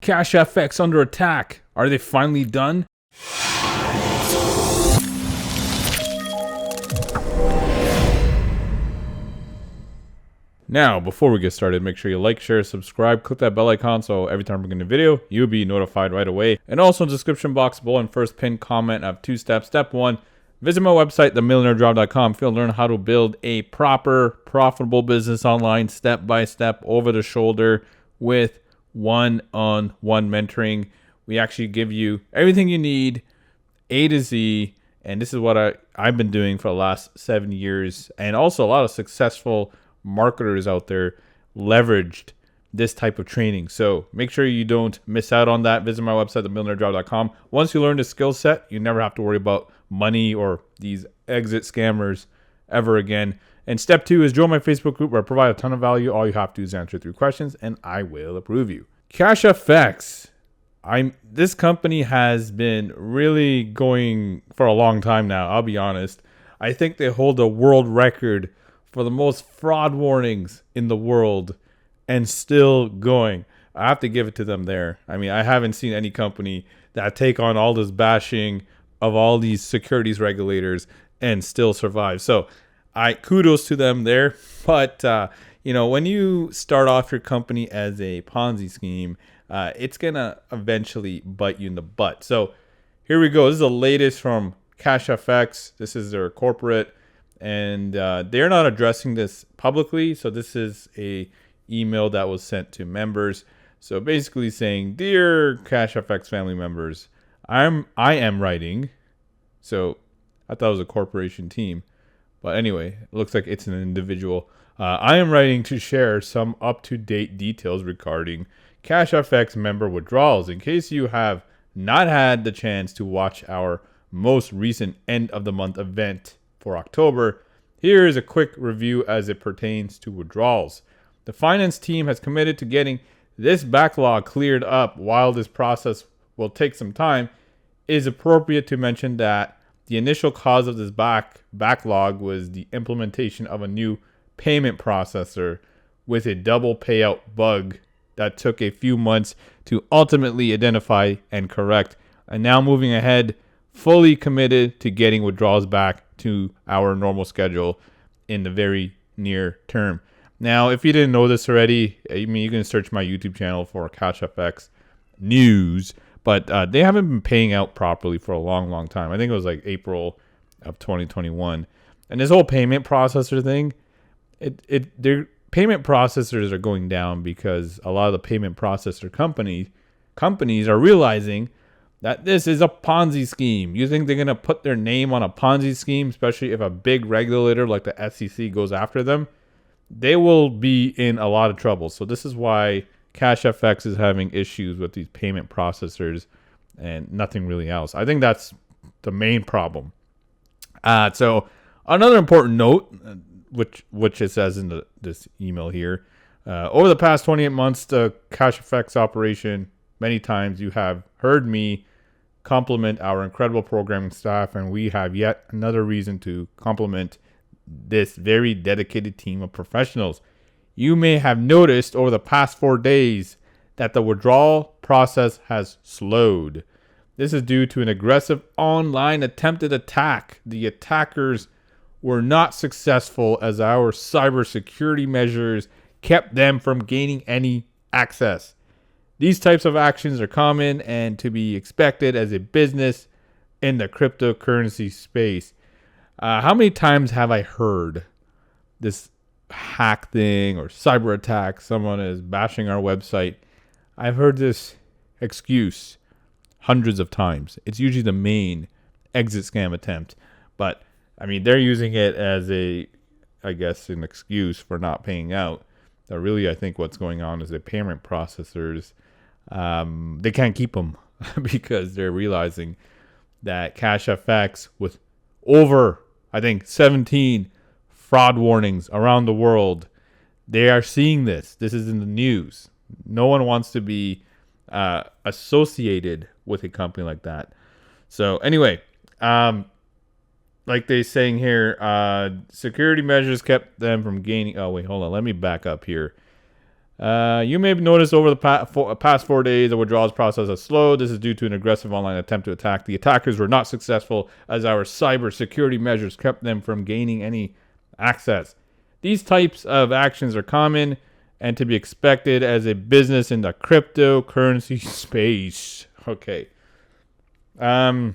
Cash FX under attack. Are they finally done? Now, before we get started, make sure you like, share, subscribe, click that bell icon so every time we get a video, you'll be notified right away. And also in the description box below and first pinned comment, I have 2 steps. Step 1, visit my website, themillionairejob.com. If you want to learn how to build a proper, profitable business online, step by step, over the shoulder, with one-on-one mentoring. We actually give you everything you need, A to Z. And this is what I've been doing for the last 7 years. And also a lot of successful marketers out there leveraged this type of training. So make sure you don't miss out on that. Visit my website, themillionairejob.com. Once you learn the skill set, you never have to worry about money or these exit scammers ever again. And step 2 is join my Facebook group where I provide a ton of value. All you have to do is answer 3 questions and I will approve you. Cash FX. This company has been really going for a long time now. I'll be honest. I think they hold a world record for the most fraud warnings in the world and still going. I have to give it to them there. I mean, I haven't seen any company that take on all this bashing of all these securities regulators and still survive. So kudos to them there. But, when you start off your company as a Ponzi scheme, it's going to eventually bite you in the butt. So here we go. This is the latest from Cash FX. This is their corporate. And they're not addressing this publicly. So this is a email that was sent to members. So basically saying, dear Cash FX family members, I am writing. So I thought it was a corporation team. But anyway, it looks like it's an individual. I am writing to share some up-to-date details regarding Cash FX member withdrawals. In case you have not had the chance to watch our most recent end of the month event for October, here is a quick review as it pertains to withdrawals. The finance team has committed to getting this backlog cleared up. While this process will take some time, it is appropriate to mention that the initial cause of this backlog was the implementation of a new payment processor with a double payout bug that took a few months to ultimately identify and correct. And now moving ahead, fully committed to getting withdrawals back to our normal schedule in the very near term. Now, if you didn't know this already, I mean, you can search my YouTube channel for Cash FX news, but they haven't been paying out properly for a long, long time. I think it was like April of 2021. And this whole payment processor thing, their payment processors are going down because a lot of the payment processor companies are realizing that this is a Ponzi scheme. You think they're going to put their name on a Ponzi scheme, especially if a big regulator like the SEC goes after them? They will be in a lot of trouble. So this is why Cash FX is having issues with these payment processors and nothing really else. I think that's the main problem. So another important note, which it says in this email here, over the past 28 months, the Cash FX operation, many times you have heard me compliment our incredible programming staff, and we have yet another reason to compliment this very dedicated team of professionals. You may have noticed over the past 4 days that the withdrawal process has slowed. This is due to an aggressive online attempted attack. The attackers were not successful as our cybersecurity measures kept them from gaining any access. These types of actions are common and to be expected as a business in the cryptocurrency space. How many times have I heard this hack thing or cyber attack? Someone is bashing our website. I've heard this excuse hundreds of times. It's usually the main exit scam attempt. But, I mean, they're using it as an excuse for not paying out. But really, I think what's going on is the payment processors, they can't keep them because they're realizing that Cash FX, with over, I think, 17 fraud warnings around the world, they are seeing this. This is in the news. No one wants to be associated with a company like that. So anyway, like they're saying here, security measures kept them from gaining. Oh, wait, hold on. Let me back up here. You may have noticed over the past 4 days, the withdrawals process has slowed. This is due to an aggressive online attempt to attack. The attackers were not successful as our cybersecurity measures kept them from gaining any access. These types of actions are common and to be expected as a business in the cryptocurrency space. Okay. No,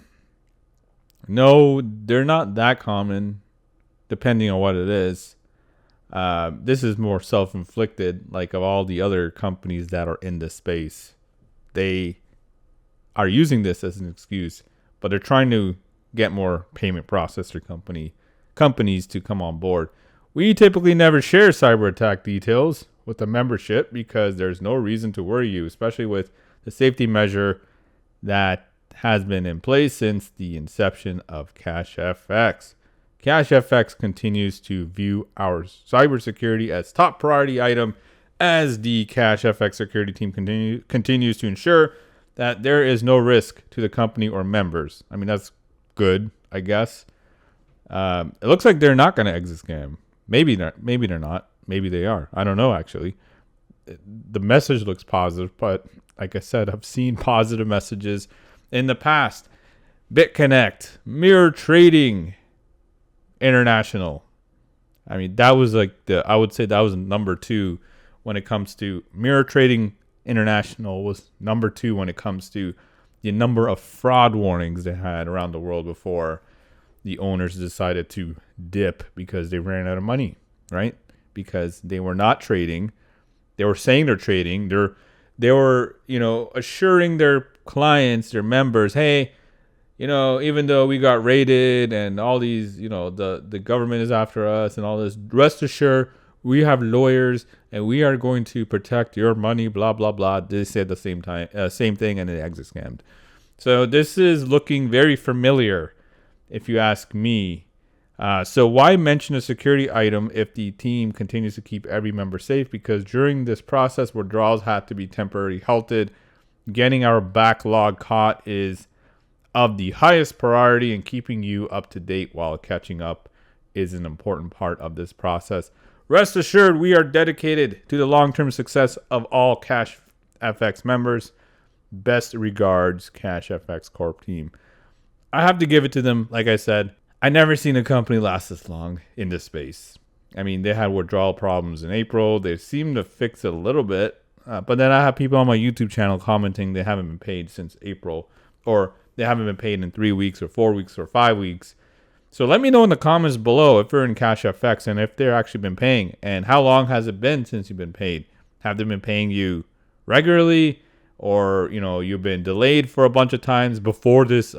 they're not that common, depending on what it is. This is more self-inflicted, like of all the other companies that are in this space. They are using this as an excuse, but they're trying to get more payment processor companies to come on board. We typically never share cyber attack details with the membership because there's no reason to worry you, especially with the safety measure that has been in place since the inception of CashFX. CashFX continues to view our cybersecurity as top priority item as the CashFX security team continues to ensure that there is no risk to the company or members. I mean, that's good, I guess. It looks like they're not going to exit scam. Maybe they're not. Maybe they are. I don't know, actually. The message looks positive, but like I said, I've seen positive messages in the past. BitConnect, Mirror Trading International. I mean, that was like I would say that was number 2 when it comes to Mirror Trading International was number 2 when it comes to the number of fraud warnings they had around the world before the owners decided to dip because they ran out of money, right? Because they were not trading. They were saying they're trading. They were, assuring their clients, their members, hey, even though we got raided and all these, the government is after us and all this, rest assured, we have lawyers and we are going to protect your money, blah, blah, blah. They said the same thing, and they exit scammed. So this is looking very familiar, if you ask me. So why mention a security item if the team continues to keep every member safe? Because during this process, withdrawals had to be temporarily halted. Getting our backlog caught is of the highest priority, and keeping you up to date while catching up is an important part of this process. Rest assured, we are dedicated to the long-term success of all CashFX members. Best regards, CashFX Corp team. I have to give it to them. Like I said, I never seen a company last this long in this space. I mean, they had withdrawal problems in April. They seemed to fix it a little bit. But then I have people on my YouTube channel commenting they haven't been paid since April, or they haven't been paid in 3 weeks or 4 weeks or 5 weeks. So let me know in the comments below if you're in CashFX and if they're actually been paying, and how long has it been since you've been paid? Have they been paying you regularly, or you've been delayed for a bunch of times before this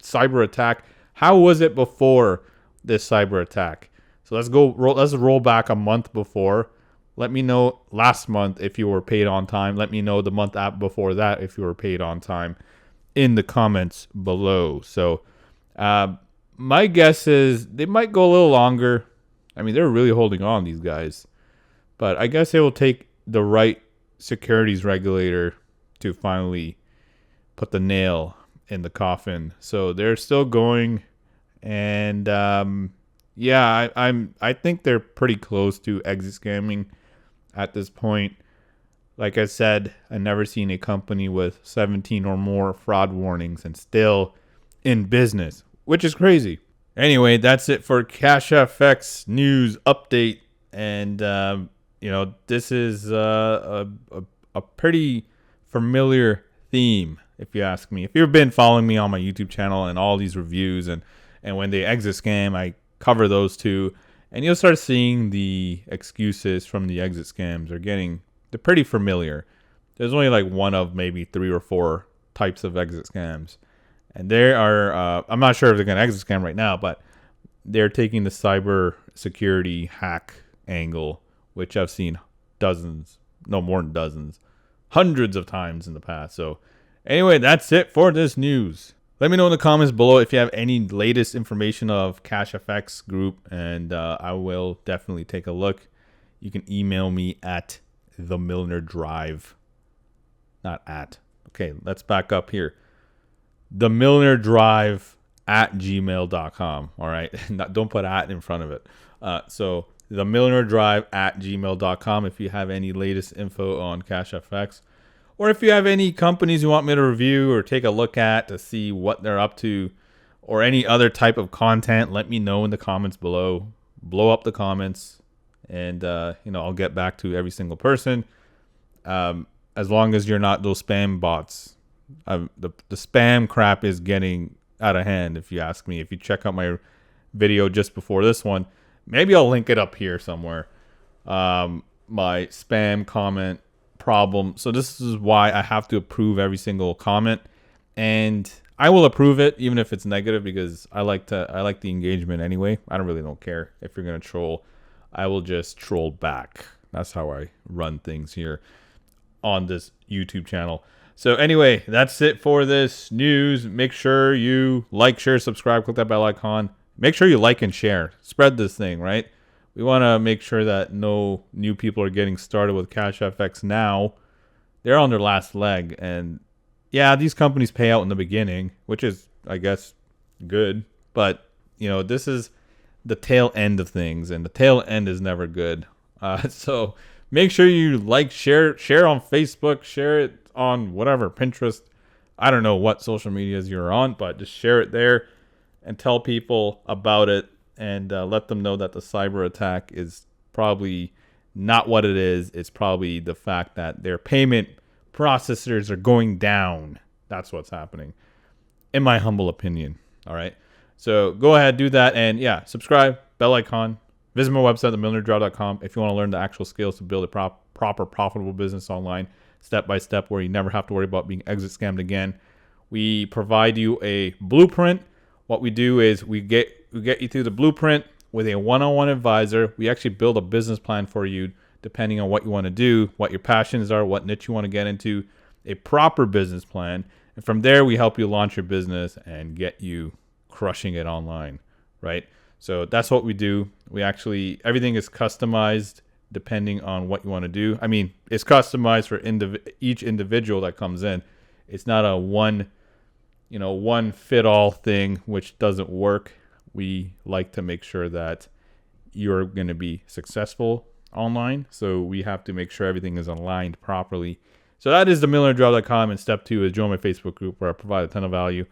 cyber attack? How was it before this cyber attack? So let's roll back a month before. Let me know last month if you were paid on time. Let me know the month before that if you were paid on time in the comments below. So my guess is they might go a little longer. I mean, they're really holding on, these guys. But I guess it will take the right securities regulator to finally put the nail in the coffin. So they're still going, and I think they're pretty close to exit scamming at this point. Like I said, I've never seen a company with 17 or more fraud warnings and still in business, which is crazy. Anyway, that's it for CashFX news update, and this is a pretty familiar theme, if you ask me. If you've been following me on my YouTube channel and all these reviews, and when they exit scam, I cover those too, and you'll start seeing the excuses from the exit scams they're pretty familiar. There's only like one of maybe 3 or 4 types of exit scams, and there are I'm not sure if they're going to exit scam right now, but they're taking the cyber security hack angle, which I've seen more than dozens, hundreds of times in the past. So anyway, that's it for this news. Let me know in the comments below if you have any latest information of CashFX Group, and I will definitely take a look. You can email me at the Millionaire Drive. Not at. Okay, let's back up here. The Millionaire Drive at gmail.com. All right, don't put at in front of it. So themillionairedrive@gmail.com if you have any latest info on CashFX. Or if you have any companies you want me to review or take a look at to see what they're up to, or any other type of content, let me know in the comments below. Blow up the comments, and I'll get back to every single person. As long as you're not those spam bots. The spam crap is getting out of hand, if you ask me. If you check out my video just before this one, maybe I'll link it up here somewhere. My spam comment problem. So this is why I have to approve every single comment, and I will approve it even if it's negative, because I like the engagement anyway. I don't care if you're gonna troll. I will just troll back. That's how I run things here on this YouTube channel. So anyway, that's it for this news. Make sure you like, share, subscribe, click that bell icon. Make sure you like and share. Spread this thing, right? We want to make sure that no new people are getting started with CashFX now. They're on their last leg. And yeah, these companies pay out in the beginning, which is, I guess, good. But, this is the tail end of things. And the tail end is never good. So make sure you like, share on Facebook, share it on whatever, Pinterest. I don't know what social medias you're on, but just share it there and tell people about it. And let them know that the cyber attack is probably not what it is. It's probably the fact that their payment processors are going down. That's what's happening, in my humble opinion. All right. So go ahead, do that. And yeah, subscribe, bell icon. Visit my website, themillionairedrive.com, if you want to learn the actual skills to build a proper, profitable business online, step by step, where you never have to worry about being exit scammed again. We provide you a blueprint. What we do is we get you through the blueprint with a one-on-one advisor. We actually build a business plan for you depending on what you want to do, what your passions are, what niche you want to get into, a proper business plan. And from there, we help you launch your business and get you crushing it online, right? So that's what we do. Everything is customized depending on what you want to do. I mean, it's customized for each individual that comes in. It's not a one fit all thing, which doesn't work. We like to make sure that you're going to be successful online. So we have to make sure everything is aligned properly. So that is themillionairedrive.com. And step 2 is join my Facebook group, where I provide a ton of value.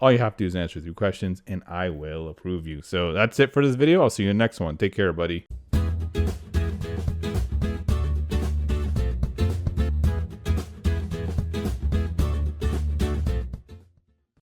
All you have to do is answer 3 questions and I will approve you. So that's it for this video. I'll see you in the next one. Take care, buddy.